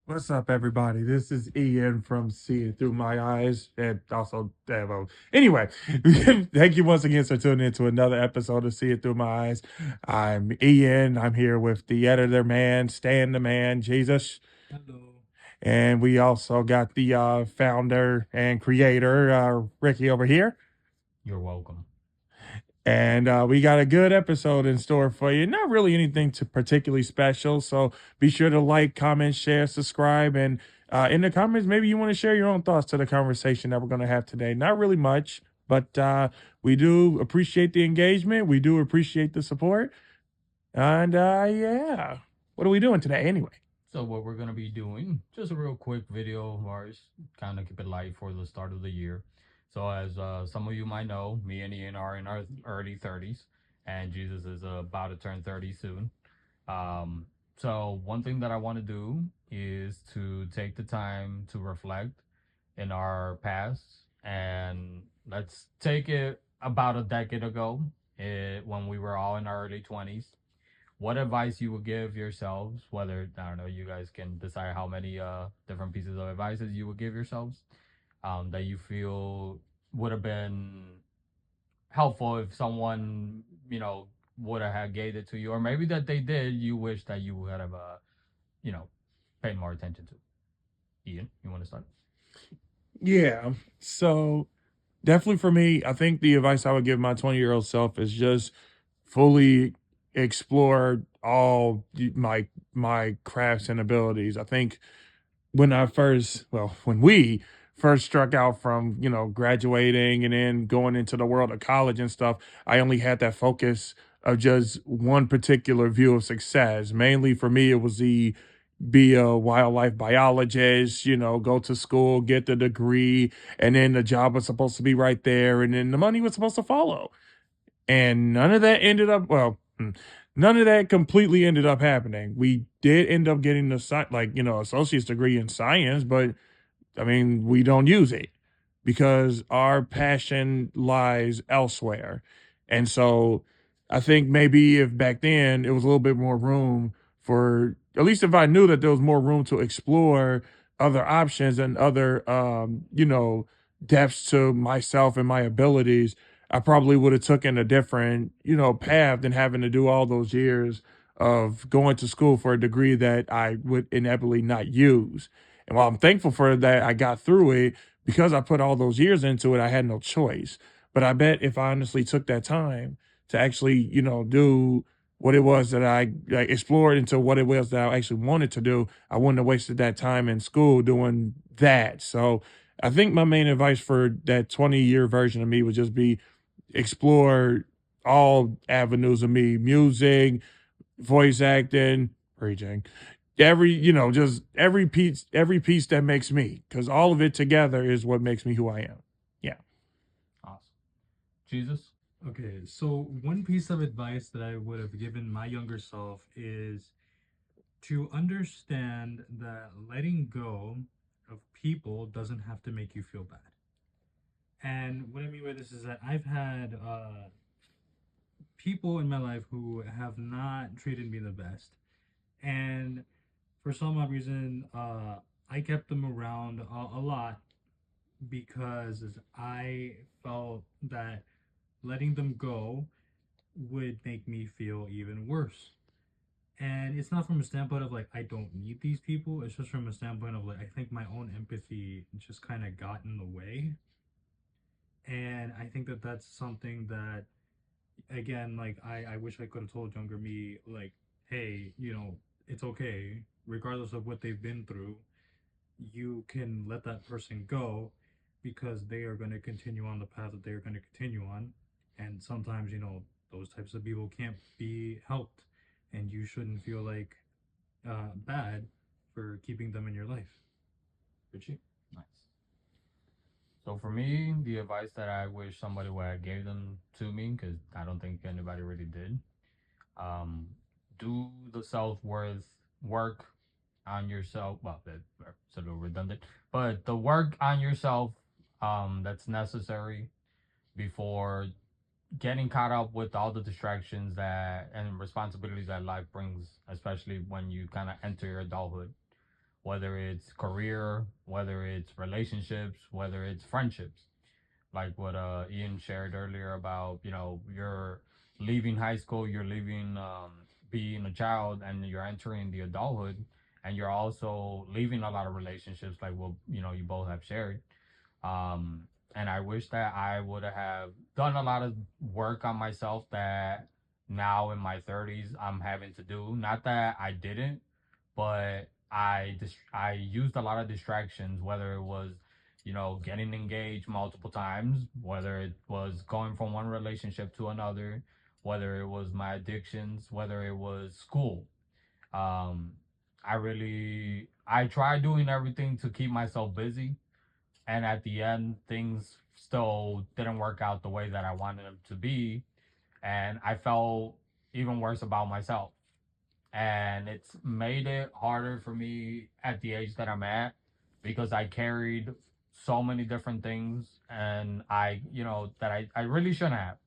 What's up, everybody? This is Ian from See It Through My Eyes, and also Devo. Anyway, thank you once again for tuning into another episode of See It Through My Eyes. I'm Ian. I'm here with the editor man, Stan the man, Jesus, Hello. and we also got the founder and creator, Ricky, over here. You're welcome. And we got a good episode in store for you. Not really anything to particularly special. So be sure to like, comment, share, subscribe. And in the comments, maybe you want to share your own thoughts to the conversation that we're going to have today. Not really much, but we do appreciate the engagement. We do appreciate the support. And yeah, what are we doing today anyway? So what we're gonna be doing, just a real quick video of ours, kind of keep it light for the start of the year. So as some of you might know, me and Ian are in our early 30s, and Jesus is about to turn 30 soon. So one thing that I want to do is to take the time to reflect in our past, and let's take it about a decade ago, when we were all in our early 20s. What advice you would give yourselves? Whether, I don't know, you guys can decide how many different pieces of advices you would give yourselves, that you feel would have been helpful if someone, would have had gave it to you, or maybe that they did, you wish that you would have you know paid more attention to. Ian, you want to start? Yeah. So definitely for me, I think the advice I would give my 20-year-old self is just fully explore all my crafts and abilities. I think when we first struck out from, graduating and then going into the world of college and stuff, I only had that focus of just one particular view of success. Mainly for me, it was the be a wildlife biologist, go to school, get the degree, and then the job was supposed to be right there, and then the money was supposed to follow. And none of that ended up none of that completely ended up happening. We did end up getting the associate's degree in science, but I mean, we don't use it because our passion lies elsewhere. And so I think maybe if back then it was a little bit more room for, at least if I knew that there was more room to explore other options and other, depths to myself and my abilities, I probably would have taken a different, path than having to do all those years of going to school for a degree that I would inevitably not use. And while I'm thankful for that, I got through it because I put all those years into it. I had no choice. But I bet if I honestly took that time to actually, do what it was that I like, explored into what it was that I actually wanted to do, I wouldn't have wasted that time in school doing that. So I think my main advice for that 20-year version of me would just be explore all avenues of me: music, voice acting, preaching, just every piece that makes me, because all of it together is what makes me who I am. Yeah. Awesome. Jesus. Okay, so one piece of advice that I would have given my younger self is to understand that letting go of people doesn't have to make you feel bad. And what I mean by this is that I've had people in my life who have not treated me the best. And for some odd reason, I kept them around a lot because I felt that letting them go would make me feel even worse. And it's not from a standpoint of like I don't need these people. It's just from a standpoint of like I think my own empathy just kind of got in the way. And I think that that's something that again, like I wish I could have told younger me like, hey, it's okay, regardless of what they've been through. You can let that person go because they are going to continue on the path that they are going to continue on. And sometimes, those types of people can't be helped. And you shouldn't feel like bad for keeping them in your life. Richie. Nice. So for me, the advice that I wish somebody would have gave them to me, because I don't think anybody really did, um, do the self worth work on yourself. Well, that's a little redundant, but the work on yourself, that's necessary before getting caught up with all the distractions that and responsibilities that life brings, especially when you kind of enter your adulthood. whether it's career, whether it's relationships, whether it's friendships. Like what Ian shared earlier about, you're leaving high school, you're leaving being a child, and you're entering the adulthood, and you're also leaving a lot of relationships, like what you both have shared. um, and I wish that I would have done a lot of work on myself that now in my 30s I'm having to do. Not that I didn't, but I used a lot of distractions, whether it was getting engaged multiple times, whether it was going from one relationship to another, whether it was my addictions, whether it was school. Um, I tried doing everything to keep myself busy, and at the end things still didn't work out the way that I wanted them to be, and I felt even worse about myself. And it's made it harder for me at the age that I'm at, because I carried so many different things, and I really shouldn't have.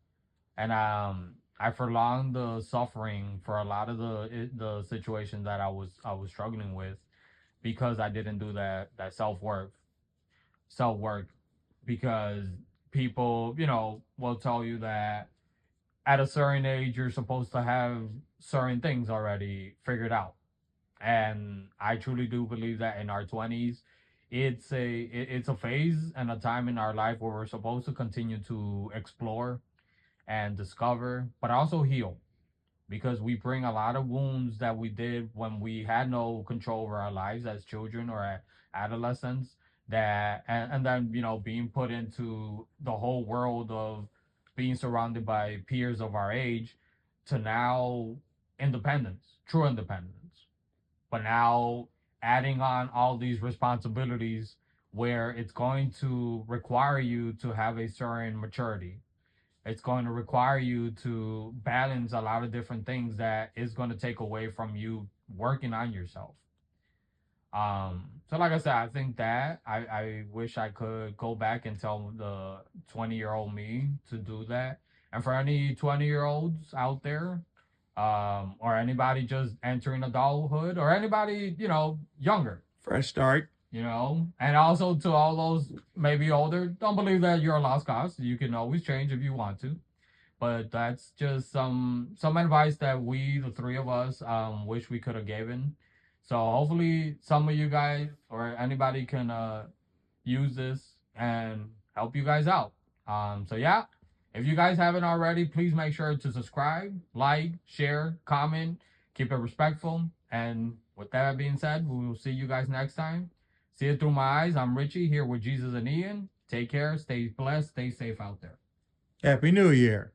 And I prolonged the suffering for a lot of the situations that I was struggling with, because I didn't do that self work, because people, will tell you that at a certain age you're supposed to have certain things already figured out. And I truly do believe that in our 20s, it's a phase and a time in our life where we're supposed to continue to explore and discover, but also heal, because we bring a lot of wounds that we did when we had no control over our lives as children or adolescents, and then being put into the whole world of being surrounded by peers of our age, to now independence, true independence, but now adding on all these responsibilities where it's going to require you to have a certain maturity. It's going to require you to balance a lot of different things that is going to take away from you working on yourself. So like I said, I think that I wish I could go back and tell the 20-year-old me to do that. And for any 20-year-olds out there, or anybody just entering adulthood, or anybody, younger, Fresh start. and also to all those maybe older, don't believe that you're a lost cause. You can always change if you want to. But that's just some advice that we, the three of us, wish we could have given. So hopefully some of you guys or anybody can use this and help you guys out. So yeah, if you guys haven't already, please make sure to subscribe, like, share, comment, keep it respectful. And with that being said, we will see you guys next time. See it through my eyes. I'm Richie here with Jesus and Ian. Take care, stay blessed, stay safe out there. Happy New Year.